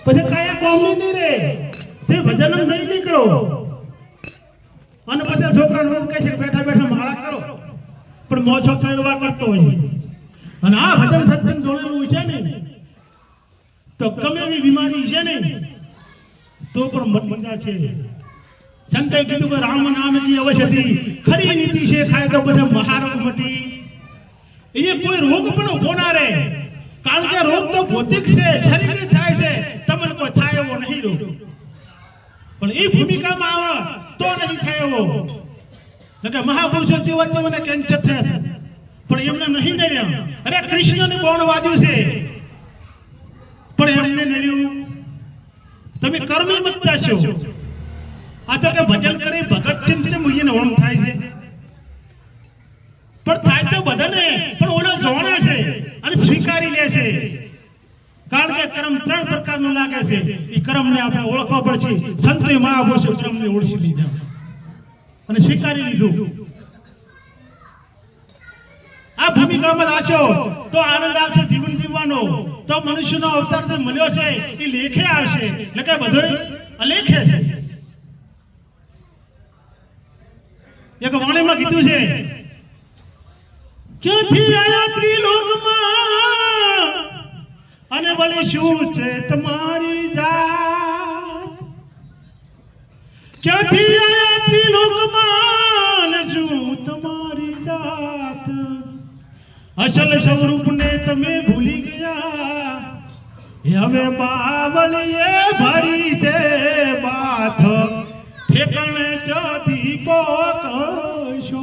પછી કાયા કોમની નહીં રે તે ભજન નહીં નીકળો અને પછી છોકરાને એવું કહે છે બેઠા બેઠા માળા કરો પણ મોછો ફેરવા કરતો હોય છે અને આ ભજન સત્સંગ જોડેલું છે ને તો ગમે એવી બીમારી છે ને તો પણ મટી જશે. સંતે કીધું કે રામ નામ કી ઔષધિ ખરી નીતિ છે ખાય તો પછી મહારોગ મટી. એ કોઈ રોગ પણ ઉભો ના રહે કારણ કે રોગ તો ભૌતિક છે શરીરને થાય છે તમને કોઈ થાય એવો નહીં રોગ પણ એ ભૂમિકામાં આવે તો નહીં થાય એવો. કે મહાપુરુષો જીવન મને કેન્સર થયા પણ એમને નહીં નડ્યા. અરે કૃષ્ણને બોણ વાજ્યું છે પણ એમને નડ્યું. તમે કર્મી મત જશો. આ તો કે ભજન કરી ભગત ચિંતન મુઈને ઓમ થાય છે પણ થાય તો બધાને પણ ઓલો જોણે છે અને સ્વીકારી લે છે કારણ કે કર્મ ત્રણ પ્રકારનું લાગે છે. એ કર્મને આપણે ઓળખવા પડશે. સંતે મહાપુરુષો કર્મને ઓળખી લીધા અને સ્વીકારી લીધું. આ ભૂમિકામાં આશો તો આનંદ આવશે જીવન જીવવાનો. તો મનુષ્યનો અવતાર જે મળ્યો છે એ લેખે આવશે એટલે કે બધો અલેખે છે. એક વાણીમાં કીધું છે ક્યાંથી આયા ત્રિલોકમાં અને વળી શું છે તમારી જાત. ક્યાંથી આયા ત્રિલોકમાં અને શું તમારી જાત. અસલ સ્વરૂપને તમે ભૂલી ગયા એ હવે બાવળીએ ભરી છે બાથ ઠેકાણે જતી પોકશો.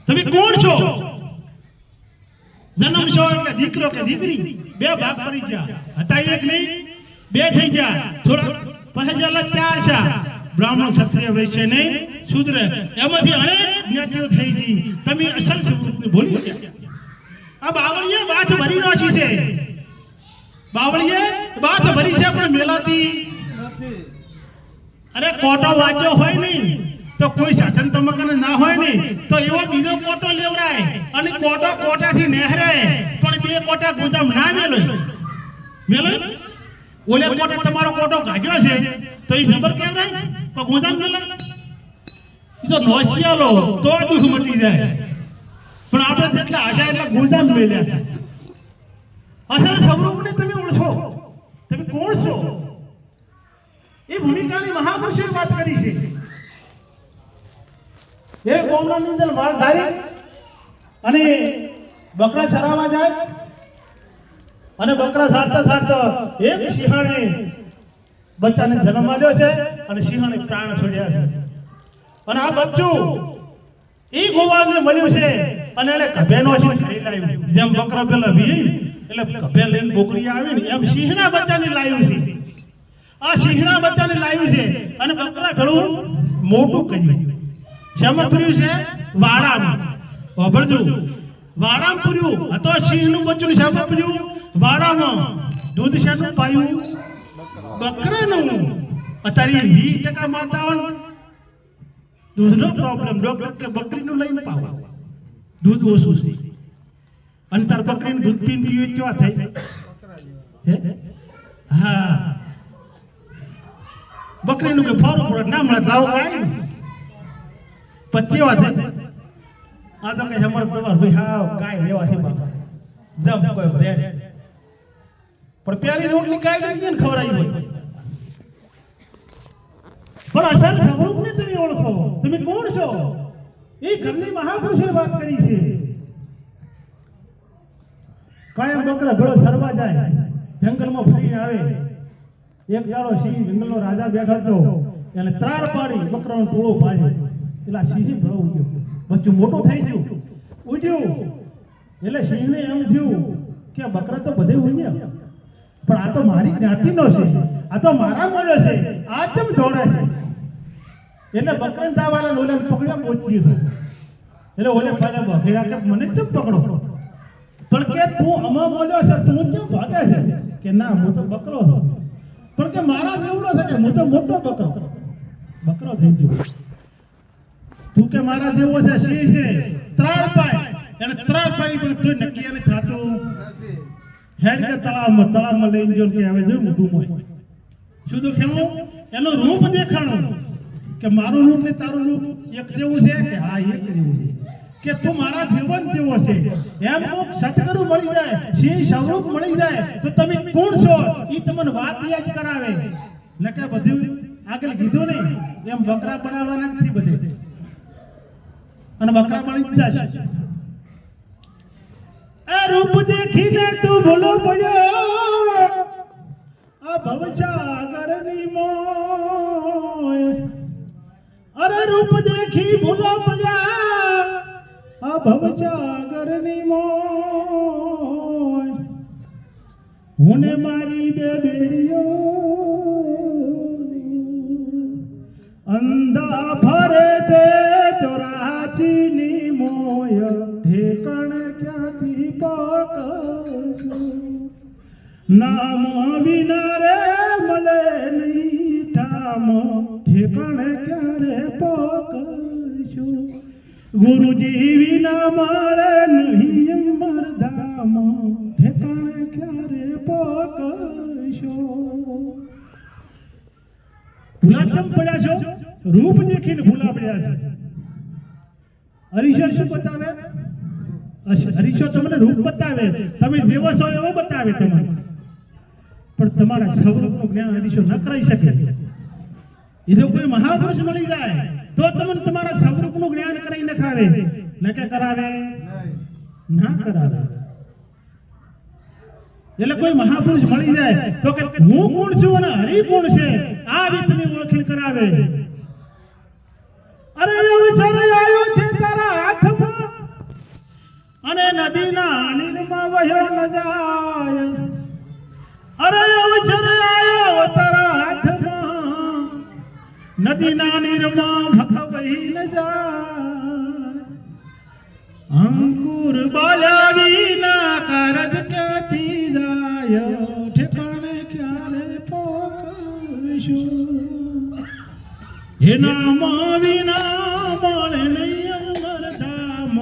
તમે કોણ છો? જન્મ છો એટલે દીકરો કે દીકરી બે ભાગ પડી ગયા હતા. એક નહીં બે થઈ ગયા. થોડા પછી ચાલે ચાર શા બ્રાહ્મણ ક્ષત્રિય વૈશ્ય નહીં શૂદ્ર એમાંથી અનેક જ્ઞાતિઓ થઈ ગઈ. તમે અસલ સ્વરૂપને ભૂલી ગયા. આ બાવળીએ બાથ ભરી નાખી છે. બાવળીએ બાથ ભરી છે પણ મેલાતી નથી. અરે કોટો વાંચ્યો હોય નહીં તો કોઈ સાધન તમકને ના હોય નહીં તો એવો બીજો કોટો લેવરાય અને કોટો કોટાથી નહેરે પણ બે કોટા ગુજામ ના મેલો ઓલે કોટે તમારો કોટો કાઢ્યો છે તો એ ખબર કેવરાય તો ગુજામ મેલે તો નોશિયાલો તો દુઃખ મટી જાય. પણ આપણે જેટલા આશા એટલે ગુજામ મેલ્યા છે. અસલ સ્વરૂપને તમે ઓળખો. તમે કોણ છો? એ ભૂમિકાની મહાપુરુષે વાત કરી છે. એ કોમરાની અંદર માલ ધારી અને બકરા ચરાવવા જાય અને બકરા સારતા સારતા એક સિંહાણે બચ્ચાને જન્મ આપ્યો છે અને સિંહાણે પ્રાણ છોડ્યા છે. અને આ બચ્ચું એ ગોવાળને મળ્યું છે અને એને કભેનો સિંહ ખાઈ લાવ્યું. જેમ બકરા પેલા વી એટલે કભે લઈને બોકડી આવી ને એમ સિંહના બચ્ચાને લાવ્યું છે. આ સિંહના બચ્ચાને લાવ્યું છે અને બકરા ભેળું મોટું કર્યું. શેમાં પૂર્યું છે? વાડામાં. વાપરજો વાડામાં પૂર્યું. આ તો સિંહનું બચ્ચું શેમાં પૂર્યું? વાડામાં. દૂધ શેનું પાયું? બકરાનું. અત્યારે 20% માતાઓ દૂધનો પ્રોબ્લેમ. ડોક્ટર કે બકરીનું લઈને પાવો દૂધ ઓછું છે અને તાર બકરીનું દૂધ પીને પીવે કેવા થાય? હા બકરીનું કે ફોરું પડે ના મળે લાવો કાંઈ પછી વાત આ તો કઈ સમજ તમારે ભાઈ હા ગાય લેવાથી બાપા જમ કોઈ રેડ પણ પેલી રોટલી ગાય ને ખવડાવી હોય. પણ અસલ સ્વરૂપને તમે ઓળખો. તમે કોણ છો? એ ઘરની મહાપુરુષે વાત કરી છે. કાયમ બકરા ભેળો સરવા જાય જંગલમાં ફરીને આવે. એક દાડો સિંહ જંગલનો રાજા બેઠો હતો એને ત્રાર પાડી બકરાનો ટોળો પાડ્યો. એટલે સિંહ ભેળો ઉડ્યો. બચ્ચું મોટું થઈ ગયું ઉડ્યું એટલે સિંહને એમ થયું કે બકરા તો બધે ઉડ્યા પણ આ તો મારી જ્ઞાતિનો છે. આ તો મારા મળ્યો છે. આ કેમ દોડે છે? એટલે બકરાને તાવાળાને ઓલે પકડ્યા પહોંચી ગયો. એટલે ઓલે પહેલા બકરા કે મને કેમ પકડો? પણ કે તું અમા બોલ્યો છે તું કેમ ભાગે છે? કે ના હું તો બકરો છું. પણ કે મારા દેવડો છે કે હું તો મોટો બકરો થઈ ગયો. તું કે મારા જેવો છે સિંહ છે ત્રાળ પાય એને ત્રાળ પાડી પણ તું નક્કી એને થાતું હેડ કે તળાવમાં લઈને જો કે આવે જો મોટું હોય શું તો કેવું એનું રૂપ દેખાણું કે મારું રૂપ ને તારું રૂપ એક જેવું છે કે હા એક જેવું છે કે તું મારા જીવન જેવો છે એમ કોક સતગુરુ મળી જાય સિંહ સ્વરૂપ મળી જાય તો તમે કોણ છો ઈ તમને વાત યાદ કરાવે ન કે બધું આગળ કીધું નહીં એમ બકરા બનાવવાના નથી બધે અને બકરા બની જશે આ રૂપ દેખીને તું ભૂલો પડ્યો આ ભવસાગરની મોય અરે રૂપ દેખી ભૂલો પડ્યા આ ભવસાગરની મોય હું ને મારી બે બેડીઓ અંધા ફરે છે 84 ની મોય ઠેકાણ ક્યાંથી પકશું નામ વિના રે મળે નહીં ઠામ ઠેકાણ ક્યારે પકશું ગુરુજી વિના મળે નહીં મરધામ ઠેકાણ ક્યારે પકશો ભૂલા ચમ પડ્યા છો રૂપ દેખીને ભૂલા પડ્યા છે હરીશો શું બતાવે હરીશો તમને રૂપ બતાવે તમે જેવો છો એવો બતાવે તમને પણ તમારા સ્વરૂપનું જ્ઞાન હરીશો ન કરી શકે એ તો કોઈ મહાપુરુષ મળી જાય તો તમને તમારા સ્વરૂપનું જ્ઞાન કરી નખાવે ન કે કરાવે ના કરાવે એટલે કોઈ મહાપુરુષ મળી જાય તો કે હું કોણ છું અને હરિ કોણ છે આ રીતની ઓળખાણ કરાવે અરે અવસર આવ્યો છે તારા હાથમાં અને નદીના નીરમાં વહ્યો ન જાય અરે અવસર આવ્યો તારા હાથમાં નદીના નીરમાં ભખ વહી ન જાય અંકુર બાલ્યા વિના કારજ ક્યાંથી જાય ઠેકાણે ક્યારે પકશું હે નામ વિના મળે નહીં અમરધામ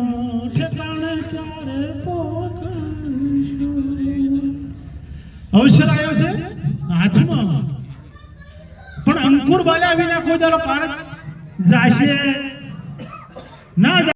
ઠેકાણે ક્યારે પકશું અવસર આવ્યો છે હાથમાં પણ અંકુર બાલ્યા વિના કોઈ દાડો કારજ જાશે ના